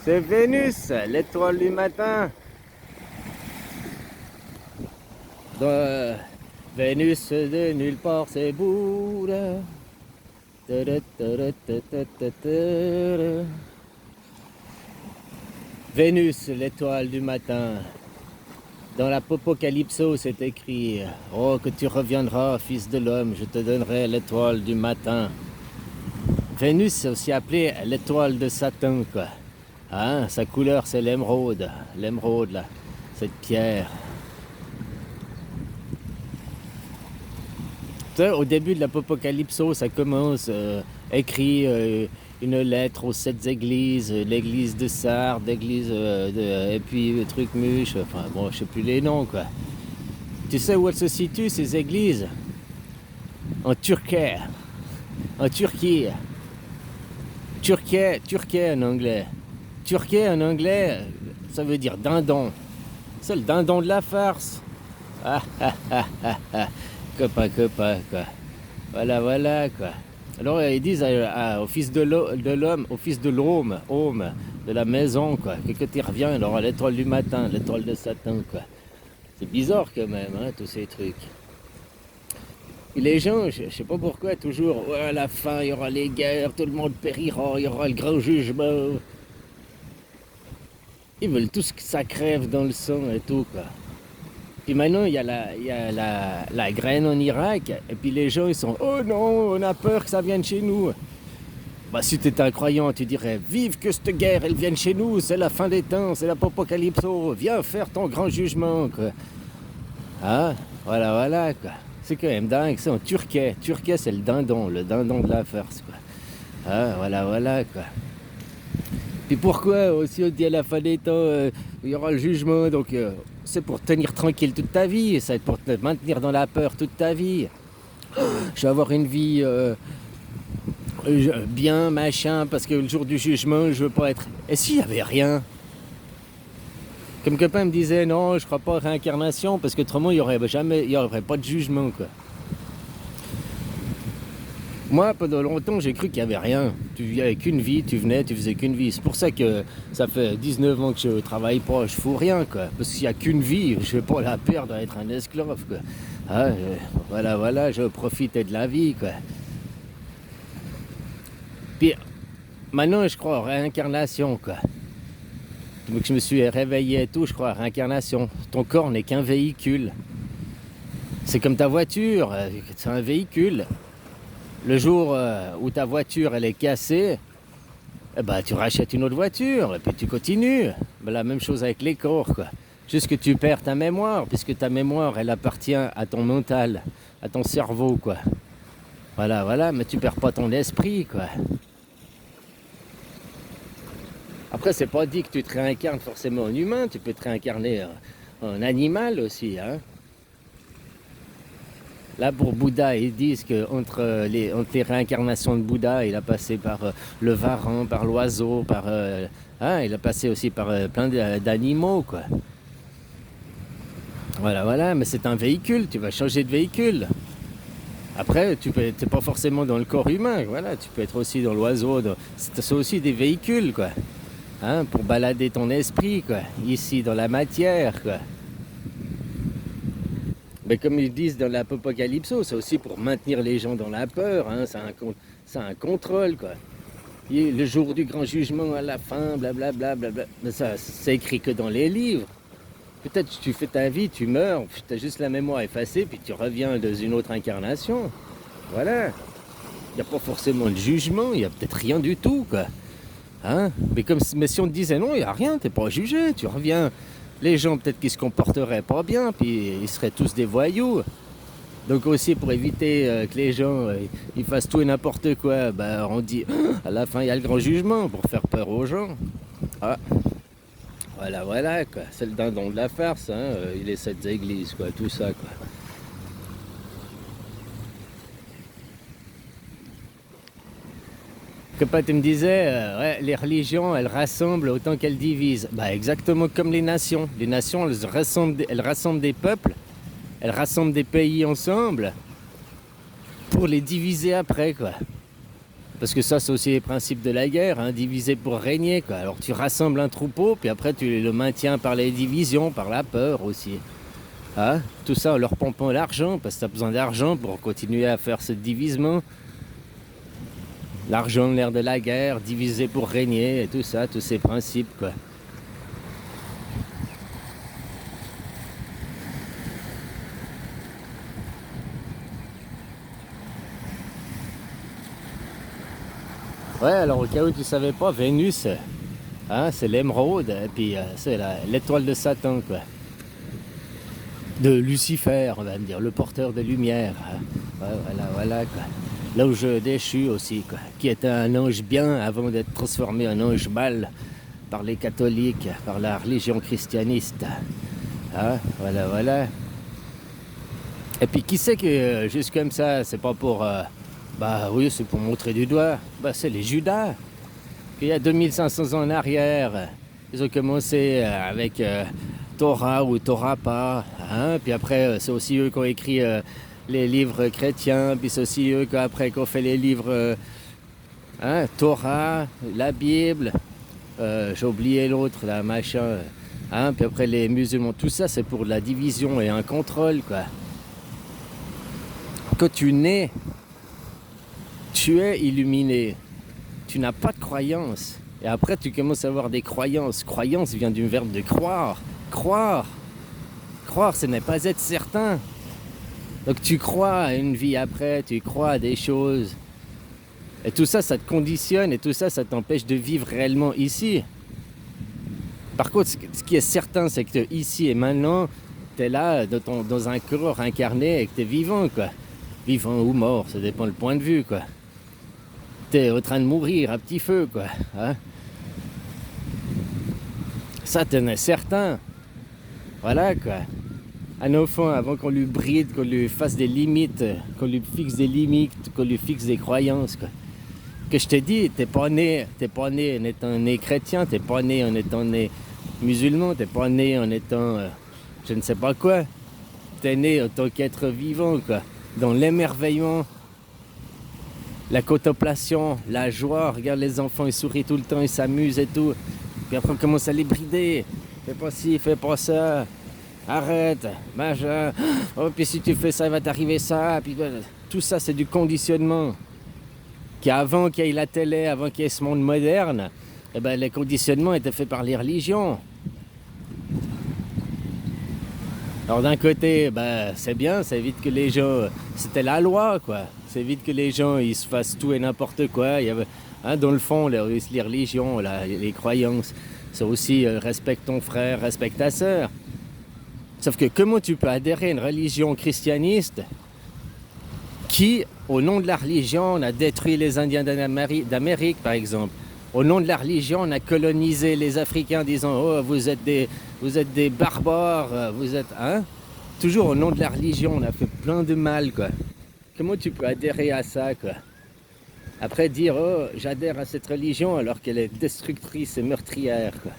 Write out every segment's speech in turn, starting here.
C'est Vénus, l'étoile du matin. Dans Vénus de nulle part c'est Bouddha. Vénus, l'étoile du matin. Dans l'Apocalypso, c'est écrit: oh, que tu reviendras, fils de l'homme, je te donnerai l'étoile du matin. Vénus, c'est aussi appelé l'étoile de Satan, quoi. Hein, sa couleur, c'est l'émeraude. L'émeraude, là, cette pierre. Au début de l'Apocalypso, ça commence écrit une lettre aux 7 églises, l'église de Sardes, l'église et puis le truc muche, enfin bon, je sais plus les noms, quoi. Tu sais où elles se situent, ces églises? En Turquie. En Turquie. Turquie en anglais. Turquie en anglais, ça veut dire dindon. C'est le dindon de la farce. Ah ah ah ah ah. Copain, quoi. Voilà, quoi. Alors ils disent au fils de l'homme, au fils de l'homme, de la maison, quoi, que tu reviens, il aura l'étoile du matin, l'étoile de Satan, quoi. C'est bizarre quand même, hein, tous ces trucs. Et les gens, je sais pas pourquoi, toujours, ouais, à la fin, il y aura les guerres, tout le monde périra, il y aura le grand jugement. Ils veulent tous que ça crève dans le sang et tout, quoi. Puis maintenant, il y a la graine en Irak, et puis les gens, ils sont, oh non, on a peur que ça vienne chez nous. Bah, si tu étais un croyant, tu dirais, vive que cette guerre, elle vienne chez nous, c'est la fin des temps, c'est l'apocalypso, viens faire ton grand jugement, quoi. Ah, voilà, quoi. C'est quand même dingue, c'est en Turquie. Turquie, c'est le dindon de la farce, quoi. Ah, voilà, quoi. Puis pourquoi aussi on dit à la fin des temps, il y aura le jugement, donc c'est pour te tenir tranquille toute ta vie, ça va être pour te maintenir dans la peur toute ta vie. Je vais avoir une vie bien, machin, parce que le jour du jugement, je veux pas être... Et s'il y avait rien? Comme copain me disait, non, je crois pas à réincarnation, parce qu'autrement, il y aurait pas de jugement, quoi. Moi, pendant longtemps, j'ai cru qu'il n'y avait rien. Tu vivais qu'une vie, tu venais, tu faisais qu'une vie. C'est pour ça que ça fait 19 ans que je travaille pas, je fous rien, quoi. Parce qu'il n'y a qu'une vie, je vais pas la perdre à être un esclave, quoi. Ah, voilà, je profitais de la vie, quoi. Puis, maintenant, je crois en réincarnation, quoi. Donc, je me suis réveillé et tout, je crois à réincarnation. Ton corps n'est qu'un véhicule. C'est comme ta voiture, c'est un véhicule. Le jour où ta voiture elle est cassée, eh ben, tu rachètes une autre voiture et puis tu continues. Ben, la même chose avec les corps, quoi. Juste que tu perds ta mémoire, puisque ta mémoire elle appartient à ton mental, à ton cerveau, quoi. Voilà, mais tu perds pas ton esprit, quoi. Après, c'est pas dit que tu te réincarnes forcément en humain, tu peux te réincarner en animal aussi, hein. Là, pour Bouddha, ils disent qu'entre les réincarnations de Bouddha, il a passé par le varan, par l'oiseau, il a passé aussi par plein d'animaux, quoi. Voilà, mais c'est un véhicule, tu vas changer de véhicule. Après, t'es pas forcément dans le corps humain, voilà, tu peux être aussi dans l'oiseau, c'est aussi des véhicules, quoi. Hein, pour balader ton esprit, quoi, ici dans la matière, quoi. Mais comme ils disent dans l'Apocalypso, c'est aussi pour maintenir les gens dans la peur, hein, c'est un contrôle, quoi. Et le jour du grand jugement à la fin, blablabla, mais ça, c'est écrit que dans les livres. Peut-être que tu fais ta vie, tu meurs, tu as juste la mémoire effacée, puis tu reviens dans une autre incarnation. Voilà. Il n'y a pas forcément de jugement, il n'y a peut-être rien du tout, quoi. Hein? Mais si on te disait non, il n'y a rien, t'es pas jugé, tu reviens. Les gens peut-être qu'ils se comporteraient pas bien, puis ils seraient tous des voyous. Donc aussi pour éviter que les gens ils fassent tout et n'importe quoi, bah, on dit à la fin il y a le grand jugement pour faire peur aux gens. Ah, voilà, quoi. C'est le dindon de la farce, hein, les 7 églises, quoi, tout ça, quoi. Copain, tu me disais, ouais, les religions, elles rassemblent autant qu'elles divisent. Bah, exactement comme les nations. Les nations, elles rassemblent des peuples, elles rassemblent des pays ensemble pour les diviser après, quoi. Parce que ça, c'est aussi les principes de la guerre, hein, diviser pour régner, quoi. Alors tu rassembles un troupeau, puis après tu le maintiens par les divisions, par la peur aussi. Hein, tout ça en leur pompant l'argent, parce que tu as besoin d'argent pour continuer à faire ce divisement. L'argent, l'air de la guerre, diviser pour régner, et tout ça, tous ces principes, quoi. Ouais, alors au cas où tu savais pas, Vénus, hein, c'est l'émeraude, et puis c'est l'étoile de Satan, quoi. De Lucifer, on va me dire, le porteur de lumière. Hein. Ouais, voilà, quoi. L'ange déchu aussi, quoi, qui était un ange bien avant d'être transformé en ange mal par les catholiques, par la religion christianiste. Hein, voilà. Et puis qui sait que juste comme ça, c'est pas pour... bah oui, c'est pour montrer du doigt. Bah c'est les Judas. Il y a 2500 ans en arrière, ils ont commencé avec Torah ou Torah pas. Hein? Puis après, c'est aussi eux qui ont écrit les livres chrétiens. Puis c'est aussi eux qui ont fait les livres Torah, la Bible. J'ai oublié l'autre, là, machin. Hein? Puis après, les musulmans. Tout ça, c'est pour la division et un contrôle, quoi. Quand tu nais, tu es illuminé. Tu n'as pas de croyance. Et après, tu commences à avoir des croyances. Croyance vient du verbe de croire. Croire. Croire, ce n'est pas être certain. Donc tu crois à une vie après, tu crois à des choses. Et tout ça, ça te conditionne et tout ça, ça t'empêche de vivre réellement ici. Par contre, ce qui est certain, c'est que ici et maintenant, tu es là dans un corps incarné et que tu es vivant, quoi. Vivant ou mort, ça dépend le point de vue, quoi. T'es en train de mourir à petit feu, quoi. Hein? Ça, t'en es certain. Voilà, quoi. Un enfant, avant qu'on lui bride, qu'on lui fasse des limites, qu'on lui fixe des limites, qu'on lui fixe des croyances, quoi. Que je t'ai dit, t'es pas né en étant né chrétien, t'es pas né en étant né musulman, t'es pas né en étant je ne sais pas quoi. T'es né en tant qu'être vivant, quoi. Dans l'émerveillement. La contemplation, la joie, regarde les enfants, ils sourient tout le temps, ils s'amusent et tout. Puis après on commence à les brider. Fais pas ci, fais pas ça. Arrête, machin. Oh, puis si tu fais ça, il va t'arriver ça. Puis, tout ça, c'est du conditionnement. Qu'avant qu'il y ait la télé, avant qu'il y ait ce monde moderne, eh ben, les conditionnements étaient faits par les religions. Alors d'un côté, ben, c'est bien, ça évite que les gens... C'était la loi, quoi. Ça évite que les gens ils se fassent tout et n'importe quoi. Il y avait, hein, dans le fond, les religions, les croyances, c'est aussi respecte ton frère, respecte ta sœur. Sauf que comment tu peux adhérer à une religion christianiste qui, au nom de la religion, on a détruit les Indiens d'Amérique, par exemple. Au nom de la religion, on a colonisé les Africains en disant « Oh, vous êtes des barbares, vous êtes... » hein? Toujours au nom de la religion, on a fait plein de mal, quoi. Comment tu peux adhérer à ça, quoi? Après dire « Oh, j'adhère à cette religion alors qu'elle est destructrice et meurtrière, quoi. »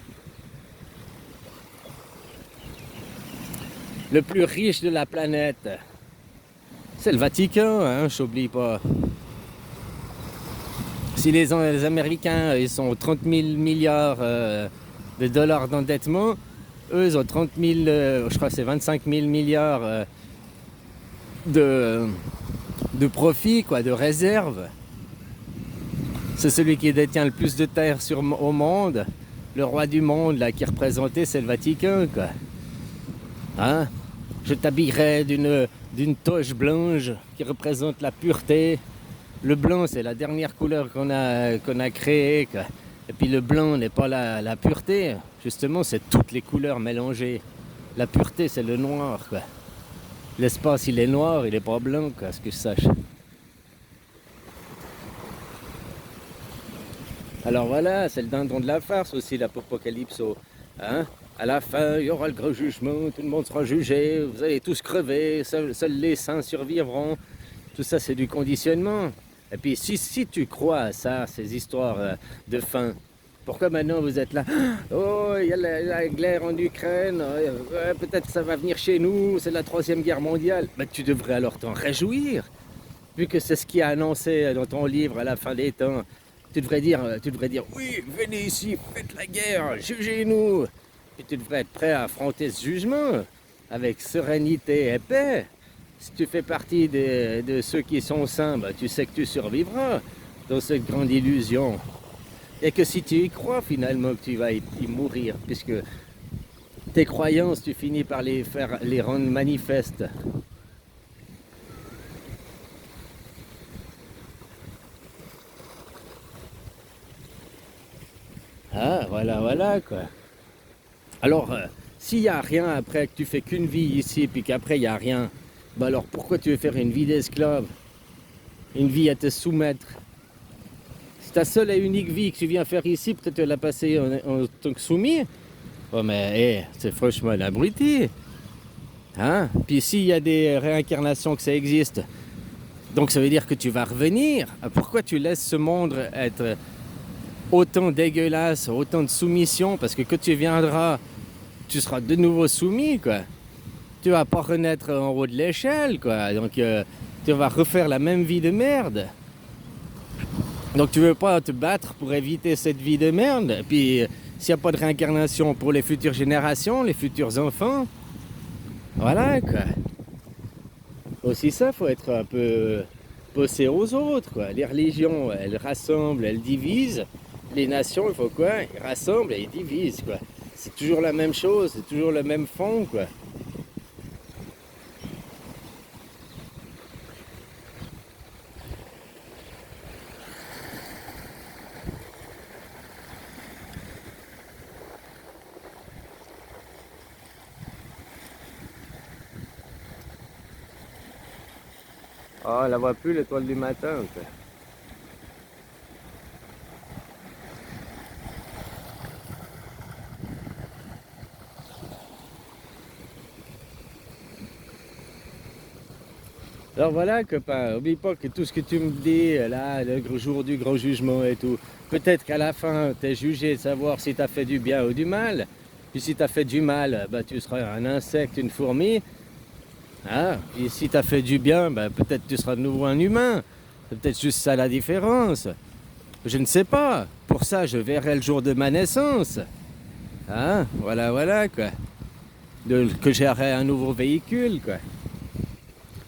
Le plus riche de la planète, c'est le Vatican, hein, j'oublie pas. Si les Américains, ils sont 30 000 milliards de dollars d'endettement, eux, ils ont 30 000, je crois que c'est 25 000 milliards de profit, quoi, de réserves. C'est celui qui détient le plus de terres au monde. Le roi du monde, là, qui est représenté, c'est le Vatican, quoi. Hein? Je t'habillerai d'une toge blanche qui représente la pureté. Le blanc, c'est la dernière couleur qu'on a créée, quoi. Et puis le blanc n'est pas la pureté. Justement, c'est toutes les couleurs mélangées. La pureté, c'est le noir, quoi. L'espace, il est noir, il n'est pas blanc, quoi, à ce que je sache. Alors voilà, c'est le dindon de la farce aussi, l'apocalypso. Hein? À la fin, il y aura le grand jugement, tout le monde sera jugé, vous allez tous crever, seuls les saints survivront. Tout ça, c'est du conditionnement. Et puis, si tu crois à ça, ces histoires de fin, pourquoi maintenant vous êtes là? Oh, il y a la guerre en Ukraine, peut-être que ça va venir chez nous, c'est la 3e guerre mondiale. Mais tu devrais alors t'en réjouir. vu que c'est ce qui est annoncé dans ton livre à la fin des temps, tu devrais dire, oui, venez ici, faites la guerre, jugez-nous. Et tu devrais être prêt à affronter ce jugement avec sérénité et paix. Si tu fais partie de ceux qui sont saints, bah, tu sais que tu survivras dans cette grande illusion. Et que si tu y crois finalement que tu vas y mourir, puisque tes croyances, tu finis par les rendre manifestes. Ah, voilà, quoi. Alors, s'il n'y a rien après, que tu fais qu'une vie ici, puis qu'après, il n'y a rien, bah alors pourquoi tu veux faire une vie d'esclave? Une vie à te soumettre? C'est ta seule et unique vie que tu viens faire ici, peut-être tu l'as passée en tant que soumis. Oh mais c'est franchement un abruti. Hein? Puis s'il y a des réincarnations que ça existe, donc ça veut dire que tu vas revenir. Pourquoi tu laisses ce monde être autant dégueulasse, autant de soumission? Parce que quand tu viendras, tu seras de nouveau soumis, quoi. Tu vas pas renaître en haut de l'échelle, quoi. Donc tu vas refaire la même vie de merde. Donc tu veux pas te battre pour éviter cette vie de merde. Et puis s'il n'y a pas de réincarnation pour les futures générations, les futurs enfants, voilà, quoi. Aussi ça, faut être un peu possé aux autres, quoi. Les religions, elles rassemblent, elles divisent. Les nations, il faut quoi? Ils rassemblent et ils divisent, quoi. C'est toujours la même chose, c'est toujours le même fond, quoi. Ah, on la voit plus l'étoile du matin, quoi. Alors voilà, copain, oublie pas que tout ce que tu me dis, là, le jour du grand jugement et tout, peut-être qu'à la fin, tu es jugé de savoir si tu as fait du bien ou du mal. Puis si tu as fait du mal, bah, tu seras un insecte, une fourmi. Hein? Et si tu as fait du bien, bah, peut-être tu seras de nouveau un humain. C'est peut-être juste ça la différence. Je ne sais pas. Pour ça, je verrai le jour de ma naissance. Hein? Voilà, quoi. Que j'aurai un nouveau véhicule, quoi.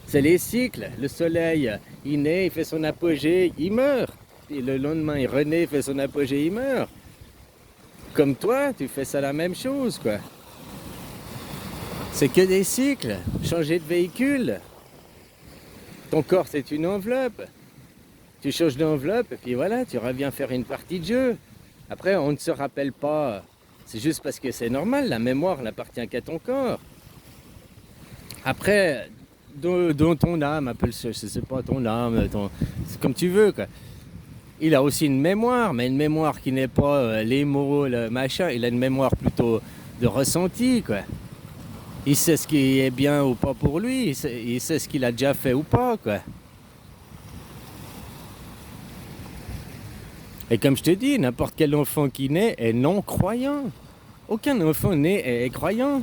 C'est les cycles. Le soleil, il naît, il fait son apogée, il meurt. Et le lendemain, il renaît, il fait son apogée, il meurt. Comme toi, tu fais ça la même chose, quoi. C'est que des cycles. Changer de véhicule. Ton corps, c'est une enveloppe. Tu changes d'enveloppe et puis voilà, tu reviens faire une partie de jeu. Après, on ne se rappelle pas. C'est juste parce que c'est normal, la mémoire n'appartient qu'à ton corps. Après, dans ton âme, appelle ça, je sais pas, ton âme, c'est comme tu veux, quoi. Il a aussi une mémoire, mais une mémoire qui n'est pas les mots, le machin. Il a une mémoire plutôt de ressenti, quoi. Il sait ce qui est bien ou pas pour lui. Il sait ce qu'il a déjà fait ou pas, quoi. Et comme je te dis, n'importe quel enfant qui naît est non croyant. Aucun enfant né est croyant.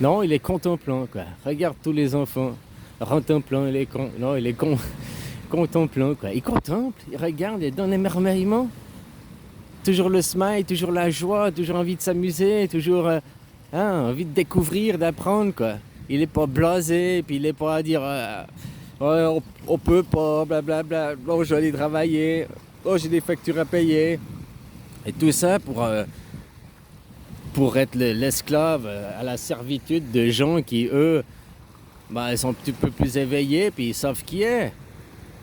Non, il est contemplant, quoi. Regarde tous les enfants. Contemplant, il est con. Non, il est contemplant, quoi. Il contemple, il regarde, il est dans l'émerveillement. Toujours le smile, toujours la joie, toujours envie de s'amuser, toujours envie de découvrir, d'apprendre, quoi. Il n'est pas blasé, puis il n'est pas à dire ouais, on peut pas, blablabla, oh, je vais aller travailler, oh, j'ai des factures à payer. Et tout ça pour être l'esclave à la servitude de gens qui, eux, bah, ils sont un petit peu plus éveillés, puis ils savent qui est.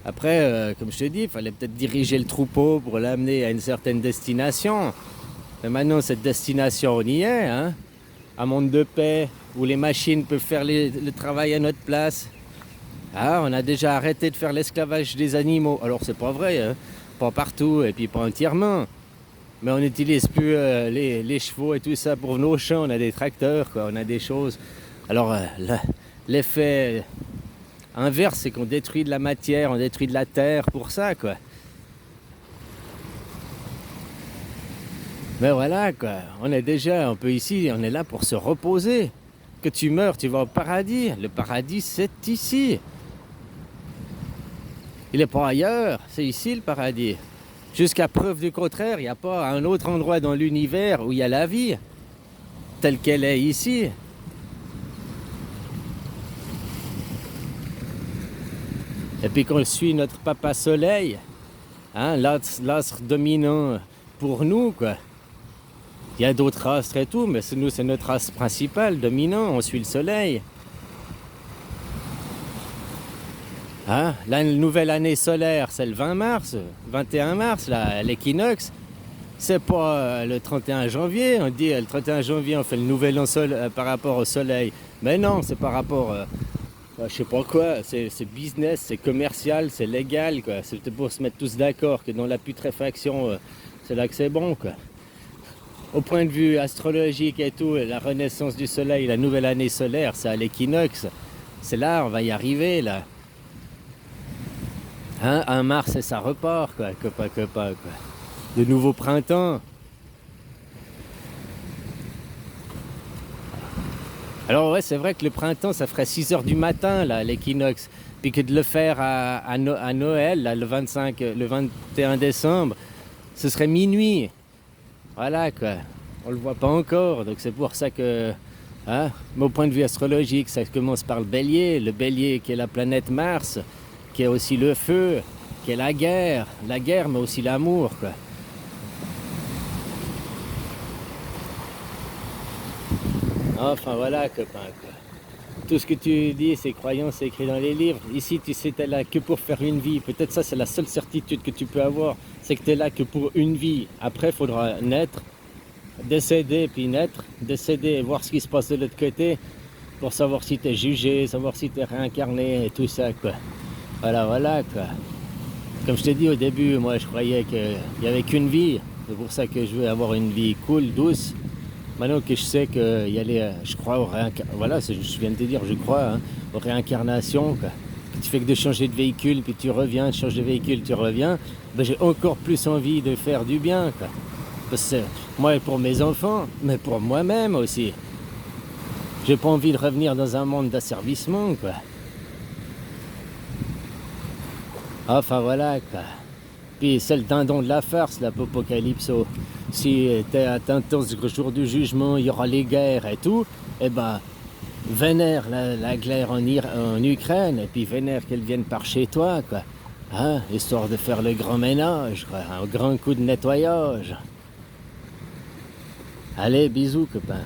Après, comme je te dis, il fallait peut-être diriger le troupeau pour l'amener à une certaine destination. Mais maintenant, cette destination, on y est, hein? Un monde de paix, où les machines peuvent faire le travail à notre place. Ah, on a déjà arrêté de faire l'esclavage des animaux. Alors, c'est pas vrai, hein? Pas partout, et puis pas entièrement. Mais on n'utilise plus les chevaux et tout ça pour nos champs. On a des tracteurs, quoi, on a des choses. Alors, l'effet inverse, c'est qu'on détruit de la matière, on détruit de la terre pour ça, quoi. Mais voilà, quoi. On peut ici, on est là pour se reposer. Que tu meurs, tu vas au paradis. Le paradis, c'est ici. Il n'est pas ailleurs, c'est ici le paradis. Jusqu'à preuve du contraire, il n'y a pas un autre endroit dans l'univers où il y a la vie, telle qu'elle est ici. Et puis qu'on suit notre papa soleil, hein, l'astre dominant pour nous, quoi. Il y a d'autres astres et tout, mais nous, c'est notre astre principal, dominant, on suit le soleil. Hein, la nouvelle année solaire, c'est le 20 mars, 21 mars, là, l'équinoxe. C'est pas le 31 janvier, on dit le 31 janvier on fait le nouvel an par rapport au soleil. Mais non, c'est par rapport je sais pas quoi, c'est business, c'est commercial, c'est légal, quoi. C'est pour se mettre tous d'accord que dans la putréfaction, c'est là que c'est bon, quoi. Au point de vue astrologique et tout, la renaissance du soleil, la nouvelle année solaire, c'est à l'équinoxe. C'est là, on va y arriver, là. Hein, un mars et ça repart, quoi, quoi. De nouveau printemps. Alors ouais, c'est vrai que le printemps, ça ferait 6 heures du matin, là, l'équinoxe. Puis que de le faire à Noël, là, le 21 décembre, ce serait minuit. Voilà, quoi. On le voit pas encore, donc c'est pour ça que... Hein, mais au point de vue astrologique, ça commence par le bélier qui est la planète Mars, qui est aussi le feu, qui est la guerre mais aussi l'amour, quoi. Enfin voilà, copain, quoi. Tout ce que tu dis, ces croyances, c'est écrit dans les livres. Ici, tu sais, t'es là que pour faire une vie. Peut-être ça, c'est la seule certitude que tu peux avoir. C'est que t'es là que pour une vie. Après, il faudra naître, décéder, puis naître, décéder et voir ce qui se passe de l'autre côté pour savoir si t'es jugé, savoir si t'es réincarné et tout ça, quoi. Voilà, quoi. Comme je t'ai dit au début, moi, je croyais qu'il n'y avait qu'une vie. C'est pour ça que je veux avoir une vie cool, douce. Maintenant que je sais qu'il y a je crois aux réincarnations, voilà, je viens de te dire, je crois hein, aux réincarnations, quoi. Que tu fais que de changer de véhicule, puis tu reviens, tu changes de véhicule, tu reviens, ben, j'ai encore plus envie de faire du bien, quoi. Parce que moi, pour mes enfants, mais pour moi-même aussi. J'ai pas envie de revenir dans un monde d'asservissement, quoi. Enfin voilà, quoi. Puis c'est le dindon de la farce, l'apocalypso. Si t'es atteint ce jour du jugement, il y aura les guerres et tout, eh ben, vénère la guerre en Ukraine, et puis vénère qu'elle vienne par chez toi, quoi. Hein, histoire de faire le grand ménage, quoi. Un grand coup de nettoyage. Allez, bisous, copain.